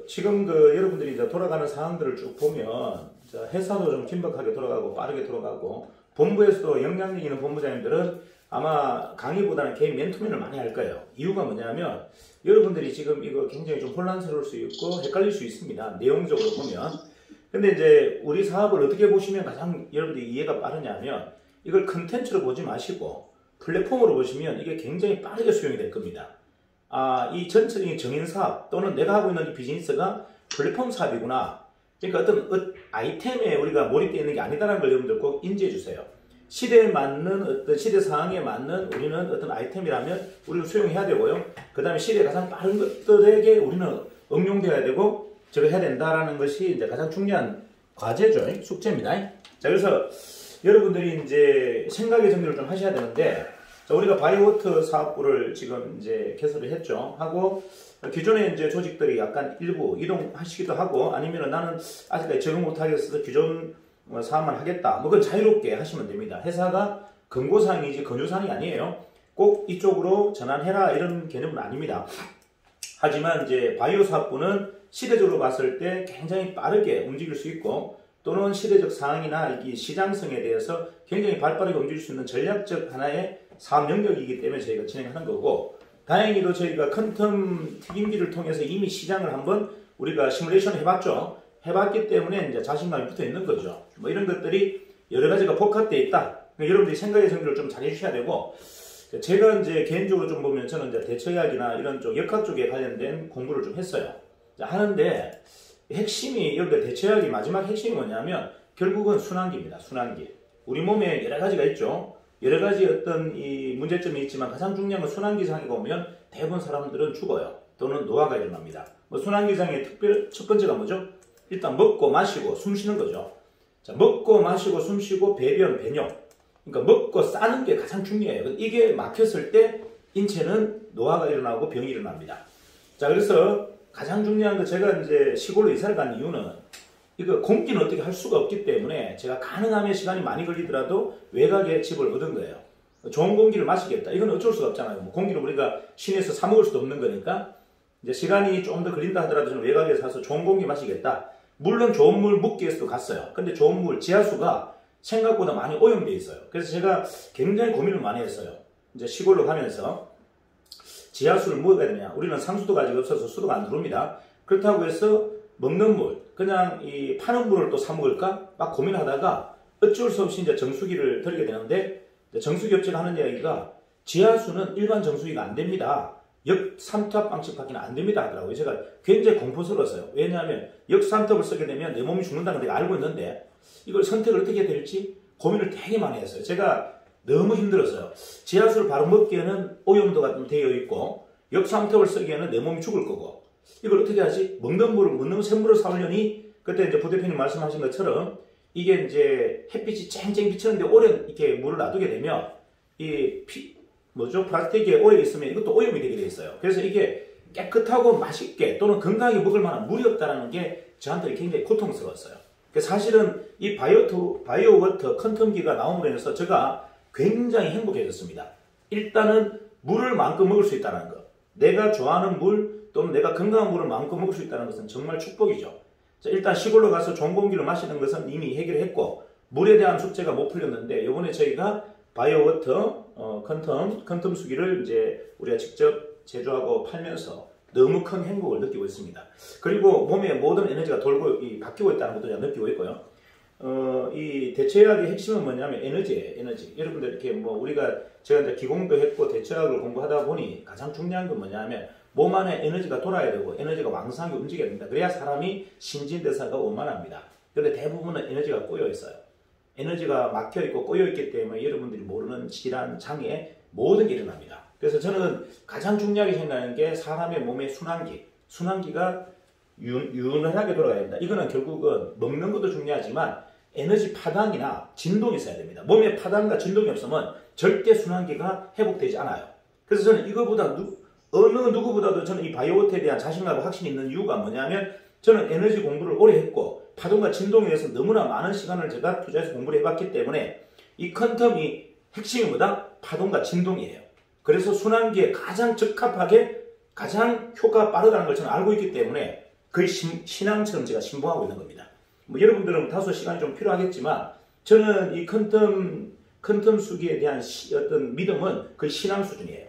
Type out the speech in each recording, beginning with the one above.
지금 여러분들이 이제 돌아가는 상황들을 쭉 보면 회사도 좀 긴박하게 돌아가고 빠르게 돌아가고 본부에서도 영향력 있는 본부장님들은 아마 강의보다는 개인 멘토맨을 많이 할 거예요. 이유가 뭐냐면 여러분들이 지금 이거 굉장히 좀 혼란스러울 수 있고 헷갈릴 수 있습니다. 내용적으로 보면. 근데 이제 우리 사업을 어떻게 보시면 가장 여러분들이 이해가 빠르냐면 이걸 컨텐츠로 보지 마시고 플랫폼으로 보시면 이게 굉장히 빠르게 수용이 될 겁니다. 이 전체적인 정인 사업 또는 내가 하고 있는 이 비즈니스가 플랫폼 사업이구나. 그러니까 어떤 아이템에 우리가 몰입되어 있는 게 아니다라는 걸 여러분들 꼭 인지해 주세요. 시대에 맞는 어떤 시대 상황에 맞는 우리는 어떤 아이템이라면 우리는 수용해야 되고요. 그 다음에 시대에 가장 빠른 것들에게 우리는 응용되어야 되고 저거 해야 된다라는 것이 이제 가장 중요한 과제죠. 숙제입니다. 자, 그래서 여러분들이 이제 생각의 정리를 좀 하셔야 되는데, 자, 우리가 바이오워터 사업부를 지금 이제 개설을 했죠. 하고 기존의 이제 조직들이 약간 일부 이동하시기도 하고 아니면 나는 아직까지 적응 못하겠어서 기존 사업만 하겠다. 뭐 그건 자유롭게 하시면 됩니다. 회사가 금고사항이지 권유사항이 아니에요. 꼭 이쪽으로 전환해라 이런 개념은 아닙니다. 하지만 이제 바이오 사업부는 시대적으로 봤을 때 굉장히 빠르게 움직일 수 있고 또는 시대적 상황이나 이 시장성에 대해서 굉장히 발빠르게 움직일 수 있는 전략적 하나의 사업 영역이기 때문에 저희가 진행하는 거고, 다행히도 저희가 퀀텀 튀김기를 통해서 이미 시장을 한번 우리가 시뮬레이션을 해봤죠. 해봤기 때문에 이제 자신감이 붙어 있는 거죠. 뭐 이런 것들이 여러 가지가 복합되어 있다. 그러니까 여러분들이 생각의 정리를 좀 잘 해주셔야 되고, 제가 이제 개인적으로 좀 보면 저는 이제 대처의학이나 이런 쪽 역학 쪽에 관련된 공부를 좀 했어요. 하는데 핵심이 여러분들 대처의학이 마지막 핵심이 뭐냐면 결국은 순환기입니다. 순환기. 우리 몸에 여러 가지가 있죠. 여러 가지 어떤 이 문제점이 있지만 가장 중요한 건 순환기상에 오면 대부분 사람들은 죽어요. 또는 노화가 일어납니다. 뭐 순환기상의 첫 번째가 뭐죠? 일단 먹고 마시고 숨 쉬는 거죠. 자, 먹고 마시고 숨 쉬고 배변, 배뇨. 그러니까 먹고 싸는 게 가장 중요해요. 이게 막혔을 때 인체는 노화가 일어나고 병이 일어납니다. 자, 그래서 가장 중요한 거 제가 이제 시골로 이사를 간 이유는 이거 공기는 어떻게 할 수가 없기 때문에 제가 가능하면 시간이 많이 걸리더라도 외곽에 집을 얻은 거예요. 좋은 공기를 마시겠다. 이건 어쩔 수가 없잖아요. 뭐 공기를 우리가 시내에서 사 먹을 수도 없는 거니까 이제 시간이 좀 더 걸린다 하더라도 저는 외곽에 사서 좋은 공기 마시겠다. 물론 좋은 물 묵기에서도 갔어요. 근데 좋은 물 지하수가 생각보다 많이 오염되어 있어요. 그래서 제가 굉장히 고민을 많이 했어요. 이제 시골로 가면서 지하수를 먹어야 되냐. 우리는 상수도가 아직 없어서 수도가 안 들어옵니다. 그렇다고 해서 먹는 물, 그냥 이 파는 물을 또 사 먹을까? 막 고민하다가 어쩔 수 없이 이제 정수기를 들게 되는데, 정수기 업체가 하는 이야기가 지하수는 일반 정수기가 안 됩니다. 역삼투압 방식밖에 안 됩니다 하더라고요. 제가 굉장히 공포스러웠어요. 왜냐하면 역삼투압을 쓰게 되면 내 몸이 죽는다는 걸 내가 알고 있는데 이걸 선택을 어떻게 해야 될지 고민을 되게 많이 했어요. 제가 너무 힘들었어요. 지하수를 바로 먹기에는 오염도가 좀 되어 있고 역삼투압을 쓰기에는 내 몸이 죽을 거고 이걸 어떻게 하지? 먹는 샘물을 사오려니 그때 이제 부대표님 말씀하신 것처럼 이게 이제 햇빛이 쨍쨍 비치는데 오래 이렇게 물을 놔두게 되면 플라스틱에 오염이 있으면 이것도 오염이 되게 돼 있어요. 그래서 이게 깨끗하고 맛있게 또는 건강하게 먹을 만한 물이 없다는 게 저한테 굉장히 고통스러웠어요. 사실은 이 바이오워터 퀀텀기가 나옴으로 인해서 제가 굉장히 행복해졌습니다. 일단은 물을 마음껏 먹을 수 있다는 것. 내가 좋아하는 물 또는 내가 건강한 물을 마음껏 먹을 수 있다는 것은 정말 축복이죠. 자, 일단 시골로 가서 좋은 공기를 마시는 것은 이미 해결했고 물에 대한 숙제가 못 풀렸는데 이번에 저희가 바이오워터 퀀텀 수기를 이제 우리가 직접 제조하고 팔면서 너무 큰 행복을 느끼고 있습니다. 그리고 몸에 모든 에너지가 바뀌고 있다는 것도 제가 느끼고 있고요. 이 대처의학의 핵심은 뭐냐면 에너지예요. 에너지. 여러분들 이렇게 제가 이제 기공도 했고 대처의학을 공부하다 보니 가장 중요한 건 뭐냐면 몸 안에 에너지가 돌아야 되고 에너지가 왕성하게 움직여야 됩니다. 그래야 사람이 신진대사가 원만합니다. 그런데 대부분은 에너지가 꼬여 있어요. 에너지가 막혀있고 꼬여있기 때문에 여러분들이 모르는 질환, 장애 모든 게 일어납니다. 그래서 저는 가장 중요하게 생각하는 게 사람의 몸의 순환기가 유연하게 돌아가야 된다. 이거는 결국은 먹는 것도 중요하지만 에너지 파당이나 진동이 있어야 됩니다. 몸에 파당과 진동이 없으면 절대 순환기가 회복되지 않아요. 그래서 저는 이거보다 어느 누구보다도 저는 이 바이오워터에 대한 자신감과 확신이 있는 이유가 뭐냐면 저는 에너지 공부를 오래 했고 파동과 진동에 대해서 너무나 많은 시간을 제가 투자해서 공부를 해봤기 때문에 이 퀀텀이 핵심이 뭐다? 파동과 진동이에요. 그래서 순환기에 가장 적합하게 가장 효과가 빠르다는 걸 저는 알고 있기 때문에 거의 신앙처럼 제가 신봉하고 있는 겁니다. 뭐 여러분들은 다소 시간이 좀 필요하겠지만 저는 이 퀀텀 수기에 대한 어떤 믿음은 거의 신앙 수준이에요.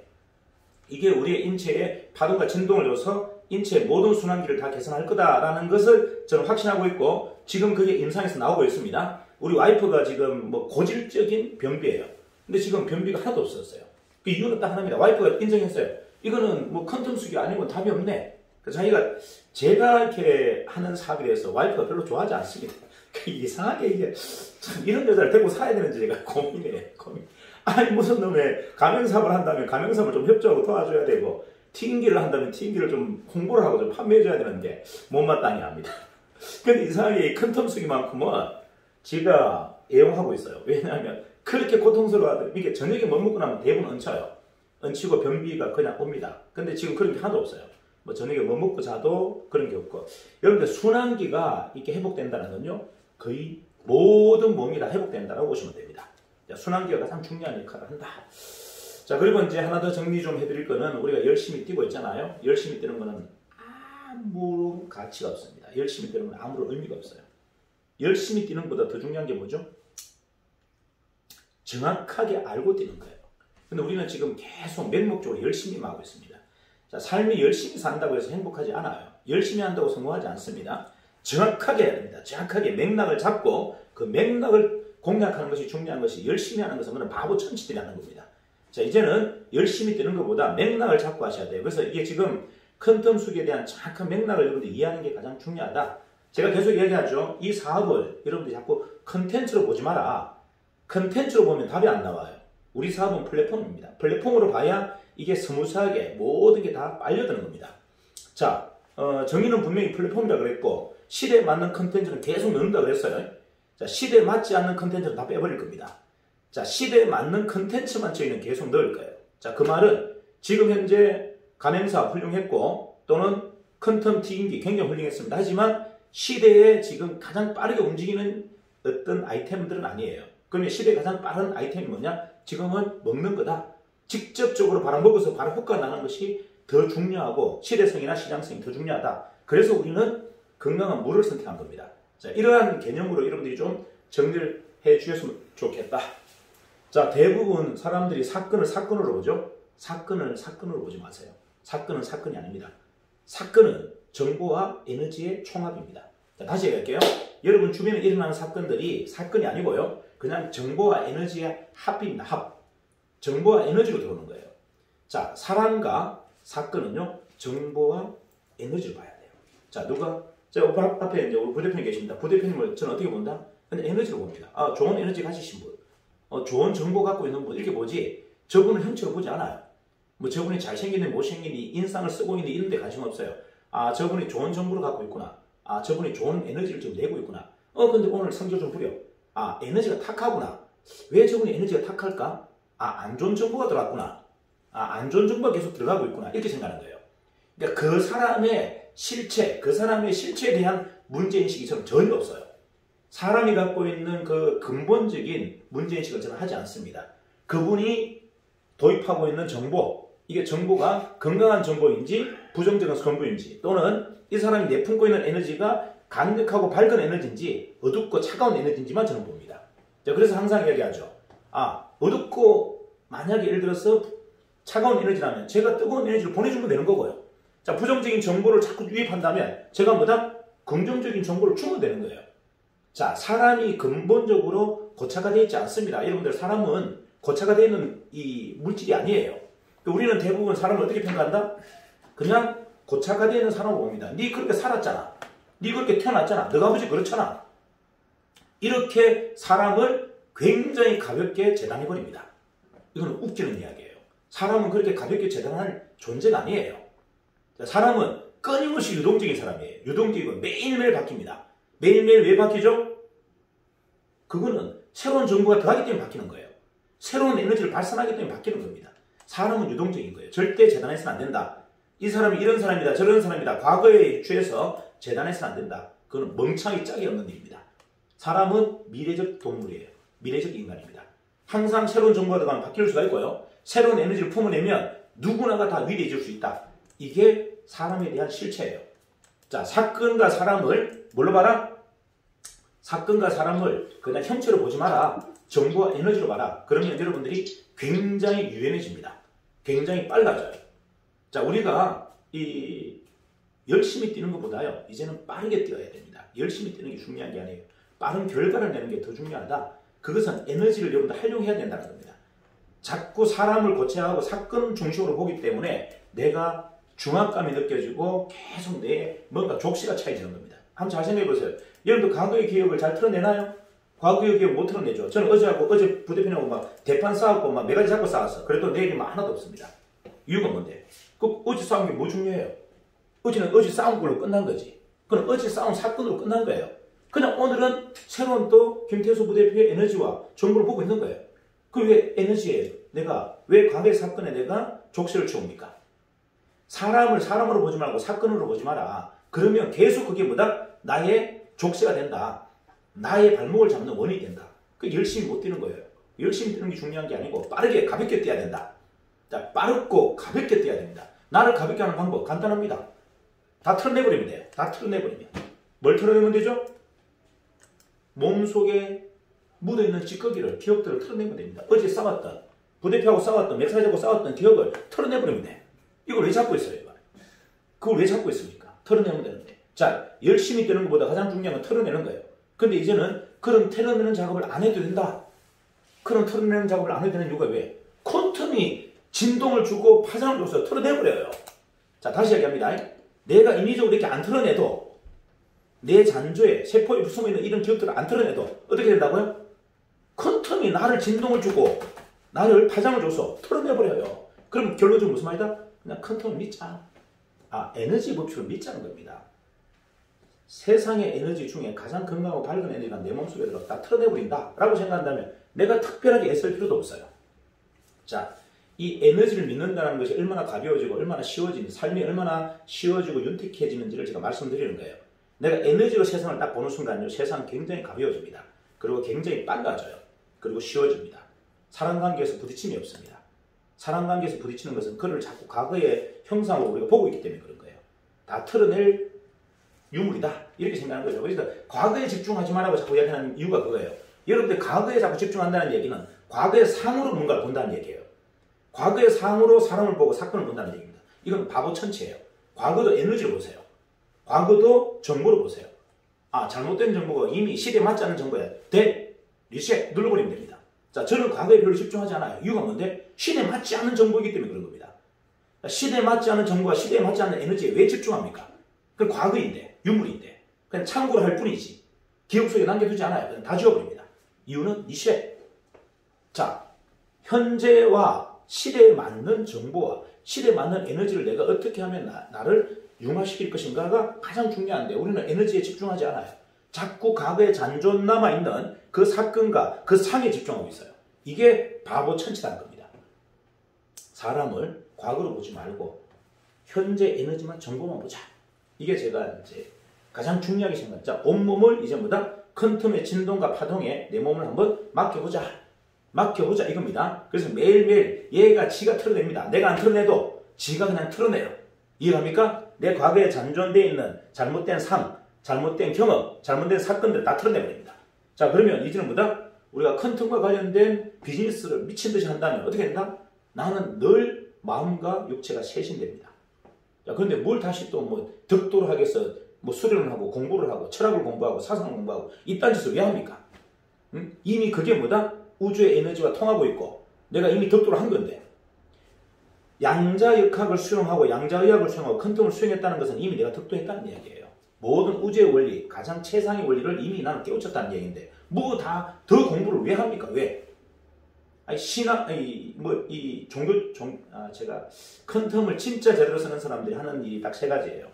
이게 우리의 인체에 파동과 진동을 줘서 인체의 모든 순환기를 다 개선할 거다라는 것을 저는 확신하고 있고 지금 그게 임상에서 나오고 있습니다. 우리 와이프가 지금 뭐 고질적인 변비예요. 근데 지금 변비가 하나도 없었어요. 그 이유는 딱 하나입니다. 와이프가 인정했어요. 이거는 뭐 퀀텀 수기 아니고 답이 없네. 그래서 자기가 제가 이렇게 하는 사업에 대해서 와이프가 별로 좋아하지 않습니다. 이상하게 이게 참 이런 여자를 데리고 살아야 되는지 제가 고민해. 아니 무슨 놈의 가맹사업을 한다면 가맹사업을 좀 협조하고 도와줘야 되고 튀김기를 한다면 튀김기를 좀 홍보를 하고 좀 판매해줘야 되는데 못마땅해 합니다. 근데 이상하게 이 퀀텀 수기만큼은 제가 애용하고 있어요. 왜냐하면 그렇게 고통스러워하더니 이게 저녁에 못 먹고 나면 대부분 얹혀요. 얹히고 변비가 그냥 옵니다. 근데 지금 그런 게 하나도 없어요. 뭐 저녁에 못 먹고 자도 그런 게 없고 여러분들 순환기가 이렇게 회복된다는 건요 거의 모든 몸이 다 회복된다고 보시면 됩니다. 순환기가 가장 중요한 역할을 한다. 자 그리고 이제 하나 더 정리 좀 해드릴 거는 우리가 열심히 뛰고 있잖아요. 열심히 뛰는 거는 아무런 가치가 없습니다. 열심히 뛰는 건 아무런 의미가 없어요. 열심히 뛰는 것보다 더 중요한 게 뭐죠? 정확하게 알고 뛰는 거예요. 근데 우리는 지금 계속 맹목적으로 열심히 하고 있습니다. 자, 삶이 열심히 산다고 해서 행복하지 않아요. 열심히 한다고 성공하지 않습니다. 정확하게 해야 됩니다. 정확하게 맥락을 잡고 그 맥락을 공략하는 것이 중요한 것이 열심히 하는 것은 그냥 바보 천치들이 하는 겁니다. 자, 이제는 열심히 뛰는 것보다 맥락을 잡고 하셔야 돼요. 그래서 이게 지금 퀀텀 수기에 대한 정확한 맥락을 여러분들이 이해하는 게 가장 중요하다. 제가 계속 얘기하죠. 이 사업을 여러분들이 자꾸 컨텐츠로 보지 마라. 컨텐츠로 보면 답이 안 나와요. 우리 사업은 플랫폼입니다. 플랫폼으로 봐야 이게 스무스하게 모든 게 다 빨려드는 겁니다. 자, 정의는 분명히 플랫폼이라고 그랬고 시대에 맞는 컨텐츠는 계속 넣는다고 그랬어요. 자, 시대에 맞지 않는 컨텐츠는 다 빼버릴 겁니다. 자, 시대에 맞는 컨텐츠만 저희는 계속 넣을 거예요. 자, 그 말은 지금 현재 가맹사 훌륭했고 또는 퀀텀 튀김기 굉장히 훌륭했습니다. 하지만 시대에 지금 가장 빠르게 움직이는 어떤 아이템들은 아니에요. 그러면 시대에 가장 빠른 아이템이 뭐냐? 지금은 먹는 거다. 직접적으로 바로 먹어서 바로 효과 나는 것이 더 중요하고 시대성이나 시장성이 더 중요하다. 그래서 우리는 건강한 물을 선택한 겁니다. 자, 이러한 개념으로 여러분들이 좀 정리를 해 주셨으면 좋겠다. 자, 대부분 사람들이 사건을 사건으로 보죠. 사건을 사건으로 보지 마세요. 사건은 사건이 아닙니다. 사건은 정보와 에너지의 총합입니다. 자, 다시 얘기할게요. 여러분 주변에 일어나는 사건들이 사건이 아니고요. 그냥 정보와 에너지의 합입니다. 합. 정보와 에너지로 들어오는 거예요. 자, 사람과 사건은요, 정보와 에너지를 봐야 돼요. 자, 자, 앞에 이제 우리 부대표님 계십니다. 부대표님을 저는 어떻게 본다? 그냥 에너지로 봅니다. 아, 좋은 에너지 가지신 분, 좋은 정보 갖고 있는 분, 이렇게 보지, 저분은 형체로 보지 않아요. 뭐, 저분이 잘생기니, 못생기니, 인상을 쓰고 있니, 이런 데 관심 없어요. 아, 저분이 좋은 정보를 갖고 있구나. 아, 저분이 좋은 에너지를 좀 내고 있구나. 근데 오늘 성격 좀 부려. 아, 에너지가 탁하구나. 왜 저분이 에너지가 탁할까? 아, 안 좋은 정보가 들어왔구나. 아, 안 좋은 정보가 계속 들어가고 있구나. 이렇게 생각하는 거예요. 그러니까 그 사람의 실체, 그 사람의 실체에 대한 문제인식이 저는 전혀 없어요. 사람이 갖고 있는 그 근본적인 문제인식을 저는 하지 않습니다. 그분이 도입하고 있는 정보, 이게 정보가 건강한 정보인지 부정적인 정보인지 또는 이 사람이 내품고 있는 에너지가 강력하고 밝은 에너지인지 어둡고 차가운 에너지인지만 저는 봅니다. 자, 그래서 항상 얘기하죠. 아, 어둡고 만약에 예를 들어서 차가운 에너지라면 제가 뜨거운 에너지를 보내주면 되는 거고요. 자, 부정적인 정보를 자꾸 유입한다면 제가 뭐다? 긍정적인 정보를 주면 되는 거예요. 자, 사람이 근본적으로 고차가 되어 있지 않습니다. 여러분들, 사람은 고차가 되어 있는 이 물질이 아니에요. 우리는 대부분 사람을 어떻게 평가한다? 그냥 고차가 되어 있는 사람을 봅니다. 네 그렇게 살았잖아. 네 그렇게 태어났잖아. 너가 아버지 그렇잖아. 이렇게 사람을 굉장히 가볍게 재단해버립니다. 이건 웃기는 이야기예요. 사람은 그렇게 가볍게 재단할 존재가 아니에요. 사람은 끊임없이 유동적인 사람이에요. 유동적이고 매일매일 바뀝니다. 매일매일 왜 바뀌죠? 그거는 새로운 정보가 더하기 때문에 바뀌는 거예요. 새로운 에너지를 발산하기 때문에 바뀌는 겁니다. 사람은 유동적인 거예요. 절대 재단해서는 안 된다. 이 사람이 이런 사람이다, 저런 사람이다. 과거에 유추해서 재단해서는 안 된다. 그건 멍청이 짝이 없는 일입니다. 사람은 미래적 동물이에요. 미래적 인간입니다. 항상 새로운 정보가 들어가면 바뀔 수가 있고요. 새로운 에너지를 품어내면 누구나가 다 위대해질 수 있다. 이게 사람에 대한 실체예요. 자, 사건과 사람을 뭘로 봐라? 사건과 사람을 그냥 형체로 보지 마라. 정보와 에너지로 봐라. 그러면 여러분들이 굉장히 유연해집니다. 굉장히 빨라져요. 자, 우리가 열심히 뛰는 것보다요, 이제는 빠르게 뛰어야 됩니다. 열심히 뛰는 게 중요한 게 아니에요. 빠른 결과를 내는 게 더 중요하다. 그것은 에너지를 여러분들 활용해야 된다는 겁니다. 자꾸 사람을 고쳐하고 사건 중심으로 보기 때문에 내가 중압감이 느껴지고 계속 내 뭔가 족시가 차이지는 겁니다. 한번 잘 생각해 보세요. 여러분들 과거의 기억을 잘 틀어내나요? 과거의 기억 못 틀어내죠. 저는 어제 부대표님하고 막 대판 싸웠고 막 매가지 잡고 싸웠어. 그래도 내일이 막 하나도 없습니다. 이유가 뭔데? 어제 싸운 게 뭐 중요해요? 어제는 어제 싸운 걸로 끝난 거지. 그럼 어제 싸운 사건으로 끝난 거예요. 그냥 오늘은 새로운 또 김태수 부대표의 에너지와 정보를 보고 있는 거예요. 그 왜 에너지예요? 왜 과거의 사건에 내가 족쇄를 채웁니까? 사람을 사람으로 보지 말고 사건으로 보지 마라. 그러면 계속 그게 뭐다? 나의 족쇄가 된다. 나의 발목을 잡는 원인이 된다. 그 열심히 못 뛰는 거예요. 열심히 뛰는 게 중요한 게 아니고 빠르게 가볍게 뛰어야 된다. 자, 빠르고 가볍게 뛰어야 됩니다. 나를 가볍게 하는 방법 간단합니다. 다 털어내버리면 돼요. 다 털어내버리면. 뭘 털어내면 되죠? 몸속에 묻어있는 찌꺼기를, 기억들을 털어내면 됩니다. 어제 싸웠던, 부대표하고 싸웠던, 맥사지하고 싸웠던 기억을 털어내버리면 돼. 이걸 왜 잡고 있어요? 이거? 그걸 왜 잡고 있습니까? 털어내면 되는데. 자, 열심히 뛰는 것보다 가장 중요한 건 털어내는 거예요. 근데 이제는 그런 털어내는 작업을 안 해도 된다. 그런 털어내는 작업을 안 해도 되는 이유가 왜? 콘텀이 진동을 주고 파장을 줘서 털어내버려요. 자, 다시 얘기합니다. 내가 인위적으로 이렇게 안 털어내도 내 잔조에 세포에 숨어있는 이런 기억들을 안 털어내도 어떻게 된다고요? 콘텀이 나를 진동을 주고 나를 파장을 줘서 털어내버려요. 그럼 결론적으로 무슨 말이다? 그냥 콘텀을 믿자. 에너지 법칙을 믿자는 겁니다. 세상의 에너지 중에 가장 건강하고 밝은 에너지가 내 몸속에 들어 다 털어내버린다 라고 생각한다면 내가 특별하게 애쓸 필요도 없어요. 자, 이 에너지를 믿는다는 것이 얼마나 가벼워지고 얼마나 쉬워지는지, 삶이 얼마나 쉬워지고 윤택해지는지를 제가 말씀드리는 거예요. 내가 에너지로 세상을 딱 보는 순간요, 세상은 굉장히 가벼워집니다. 그리고 굉장히 빨라져요. 그리고 쉬워집니다. 사람관계에서 부딪힘이 없습니다. 사람관계에서 부딪히는 것은 그를 자꾸 과거의 형상으로 우리가 보고 있기 때문에 그런 거예요. 다 털어낼 유물이다. 이렇게 생각하는 거죠. 그래서 과거에 집중하지 말라고 자꾸 이야기하는 이유가 그거예요. 여러분들 과거에 자꾸 집중한다는 얘기는 과거의 상으로 뭔가를 본다는 얘기예요. 과거의 상으로 사람을 보고 사건을 본다는 얘기입니다. 이건 바보 천치예요. 과거도 에너지로 보세요. 과거도 정보로 보세요. 잘못된 정보가 이미 시대에 맞지 않는 정보야. 리셋 눌러버리면 됩니다. 자, 저는 과거에 별로 집중하지 않아요. 이유가 뭔데? 시대에 맞지 않는 정보이기 때문에 그런 겁니다. 시대에 맞지 않는 정보와 시대에 맞지 않는 에너지에 왜 집중합니까? 그건 과거인데, 유물인데. 그냥 참고를 할 뿐이지. 기억 속에 남겨두지 않아요. 그냥 다 지워버립니다. 이유는 리셋. 자, 현재와 시대에 맞는 정보와 시대에 맞는 에너지를 내가 어떻게 하면 나를 융화시킬 것인가가 가장 중요한데 우리는 에너지에 집중하지 않아요. 자꾸 과거에 잔존 남아있는 그 사건과 그 상에 집중하고 있어요. 이게 바보 천치라는 겁니다. 사람을 과거로 보지 말고 현재 에너지만 정보만 보자. 이게 제가 이제 가장 중요하게 생각해요. 자, 온몸을 이제 뭐다? 큰 틈의 진동과 파동에 내 몸을 한번 맡겨보자. 맡겨보자 이겁니다. 그래서 매일매일 얘가 지가 털어냅니다. 내가 안 털어내도 지가 그냥 털어내요. 이해갑니까? 내 과거에 잔존되어 있는 잘못된 삶, 잘못된 경험, 잘못된 사건들 다 털어내버립니다. 자, 그러면 이제는 뭐다? 우리가 큰 틈과 관련된 비즈니스를 미친 듯이 한다면 어떻게 된다? 나는 늘 마음과 육체가 쇄신됩니다. 자, 그런데 뭘 다시 또 뭐 덕도를 하겠어? 뭐 수련을 하고 공부를 하고 철학을 공부하고 사상을 공부하고 이딴 짓을 왜 합니까? 이미 그게 뭐다? 우주의 에너지와 통하고 있고 내가 이미 덕도를 한 건데 양자역학을 수용하고 양자의학을 수용하고 큰 틈을 수용했다는 것은 이미 내가 덕도했다는 이야기예요. 모든 우주의 원리, 가장 최상의 원리를 이미 나는 깨우쳤다는 얘기인데 뭐 다 더 공부를 왜 합니까? 왜? 제가 큰 틈을 진짜 제대로 쓰는 사람들이 하는 일이 딱 세 가지예요.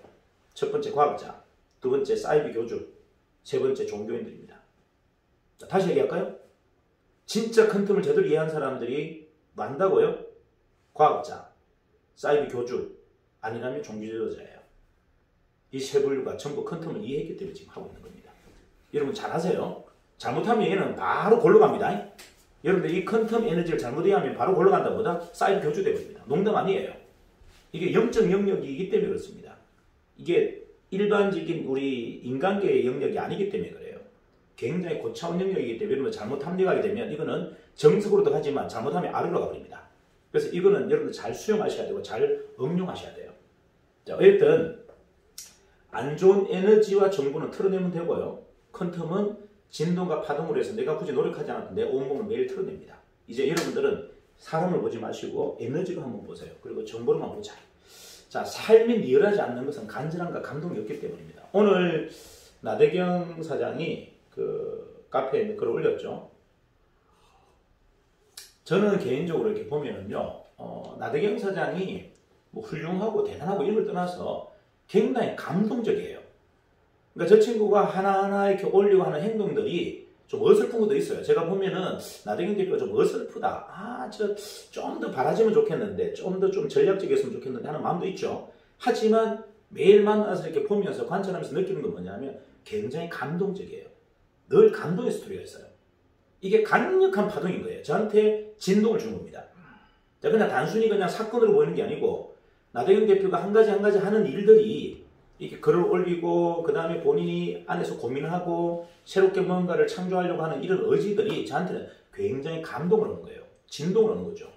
첫 번째 과학자, 두 번째 사이비 교주, 세 번째 종교인들입니다. 자, 다시 얘기할까요? 진짜 큰 틈을 제대로 이해한 사람들이 많다고요? 과학자, 사이비 교주, 아니라면 종교 지도자예요. 이 세 분류가 전부 큰 틈을 이해했기 때문에 지금 하고 있는 겁니다. 여러분 잘하세요. 잘못하면 얘는 바로 골로 갑니다. 여러분들 이 큰 틈 에너지를 잘못 이해하면 바로 골로 간다 보다 사이비 교주 되버립니다. 농담 아니에요. 이게 영적 영역이기 때문에 그렇습니다. 이게 일반적인 우리 인간계의 영역이 아니기 때문에 그래요. 굉장히 고차원 영역이기 때문에 여러분 잘못 합리하게 되면 이거는 정석으로도 하지만 잘못하면 아래로 가버립니다. 그래서 이거는 여러분들 잘 수용하셔야 되고 잘 응용하셔야 돼요. 자, 어쨌든 안 좋은 에너지와 정보는 털어내면 되고요. 퀀텀은 진동과 파동으로 해서 내가 굳이 노력하지 않아도 내 온몸을 매일 털어냅니다. 이제 여러분들은 사람을 보지 마시고 에너지로 한번 보세요. 그리고 정보로만 보자. 자, 삶이 리얼하지 않는 것은 간절함과 감동이 없기 때문입니다. 오늘 나대경 사장이 그 카페에 글을 올렸죠. 저는 개인적으로 이렇게 보면은요, 나대경 사장이 뭐 훌륭하고 대단하고 이런 걸 떠나서 굉장히 감동적이에요. 그러니까 저 친구가 하나하나 이렇게 올리고 하는 행동들이 좀 어설픈 것도 있어요. 제가 보면은 나대경 대표가 좀 어설프다. 아, 좀 더 바라지면 좋겠는데, 좀 더 좀 전략적이었으면 좋겠는데 하는 마음도 있죠. 하지만 매일 만나서 이렇게 보면서 관찰하면서 느끼는 건 뭐냐면 굉장히 감동적이에요. 늘 감동의 스토리가 있어요. 이게 강력한 파동인 거예요. 저한테 진동을 주는 겁니다. 자, 그냥 단순히 그냥 사건으로 보이는 게 아니고 나대경 대표가 한 가지 하는 일들이 이렇게 글을 올리고 그 다음에 본인이 안에서 고민하고 새롭게 뭔가를 창조하려고 하는 이런 의지들이 저한테는 굉장히 감동을 하는 거예요. 진동을 하는 거죠.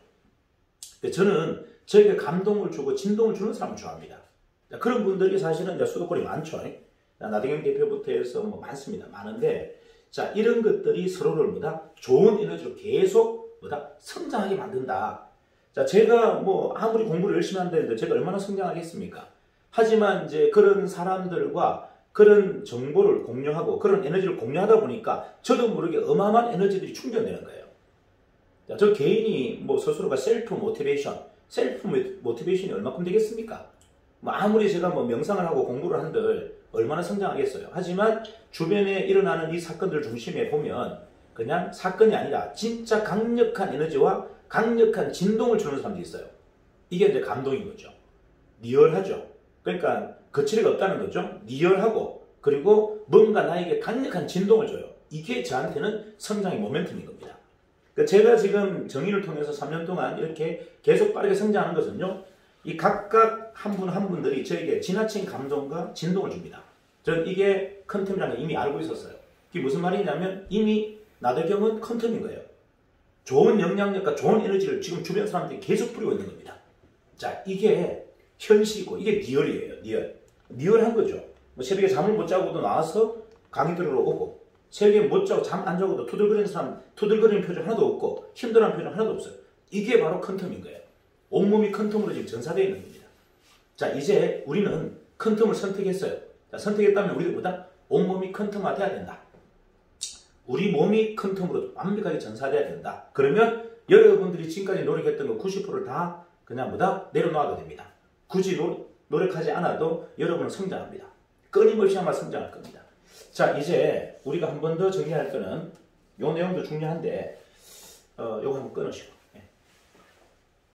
저는 저에게 감동을 주고 진동을 주는 사람을 좋아합니다. 자, 그런 분들이 사실은 이제 수도권이 많죠. 나대경 대표부터 해서 뭐 많습니다. 많은데 자, 이런 것들이 서로를 좋은 에너지로 계속 성장하게 만든다. 자, 제가 뭐 아무리 공부를 열심히 한다는데 제가 얼마나 성장하겠습니까? 하지만 이제 그런 사람들과 그런 정보를 공유하고 그런 에너지를 공유하다 보니까 저도 모르게 어마어마한 에너지들이 충전되는 거예요. 자, 저 개인이 뭐 스스로가 셀프 모티베이션이 얼마큼 되겠습니까? 뭐 아무리 제가 뭐 명상을 하고 공부를 한들 얼마나 성장하겠어요. 하지만 주변에 일어나는 이 사건들 중심에 보면 그냥 사건이 아니라 진짜 강력한 에너지와 강력한 진동을 주는 사람들이 있어요. 이게 이제 감동인 거죠. 리얼하죠. 그러니까 거칠이가 없다는 거죠. 리얼하고 그리고 뭔가 나에게 강력한 진동을 줘요. 이게 저한테는 성장의 모멘텀인 겁니다. 그러니까 제가 지금 정의를 통해서 3년 동안 이렇게 계속 빠르게 성장하는 것은요. 이 각각 한 분 한 분들이 저에게 지나친 감동과 진동을 줍니다. 저는 이게 컨텀이라는 걸 이미 알고 있었어요. 이게 무슨 말이냐면 이미 나대경은 컨텀인 거예요. 좋은 영향력과 좋은 에너지를 지금 주변 사람들이 계속 뿌리고 있는 겁니다. 자, 이게 현실이고 이게 리얼이에요. 리얼한 거죠. 뭐 새벽에 잠을 못 자고도 나와서 강의 들으러 오고 새벽에 못 자고 잠 안 자고도 투덜거리는 사람 투덜거리는 표정 하나도 없고 힘들어하는 표정 하나도 없어요. 이게 바로 컨텀인 거예요. 온몸이 컨텀으로 지금 전사되어 있는 겁니다. 자, 이제 우리는 컨텀을 선택했어요. 자, 선택했다면 우리보다 온몸이 컨텀화돼야 된다. 우리 몸이 컨텀으로 완벽하게 전사돼야 된다. 그러면 여러분들이 지금까지 노력했던 거 90%를 다 그냥 내려놓아도 됩니다. 굳이 노력하지 않아도 여러분은 성장합니다. 끊임없이 아마 성장할 겁니다. 자, 이제 우리가 한 번 더 정리할 거는 요 내용도 중요한데 요거 한번 끊으시고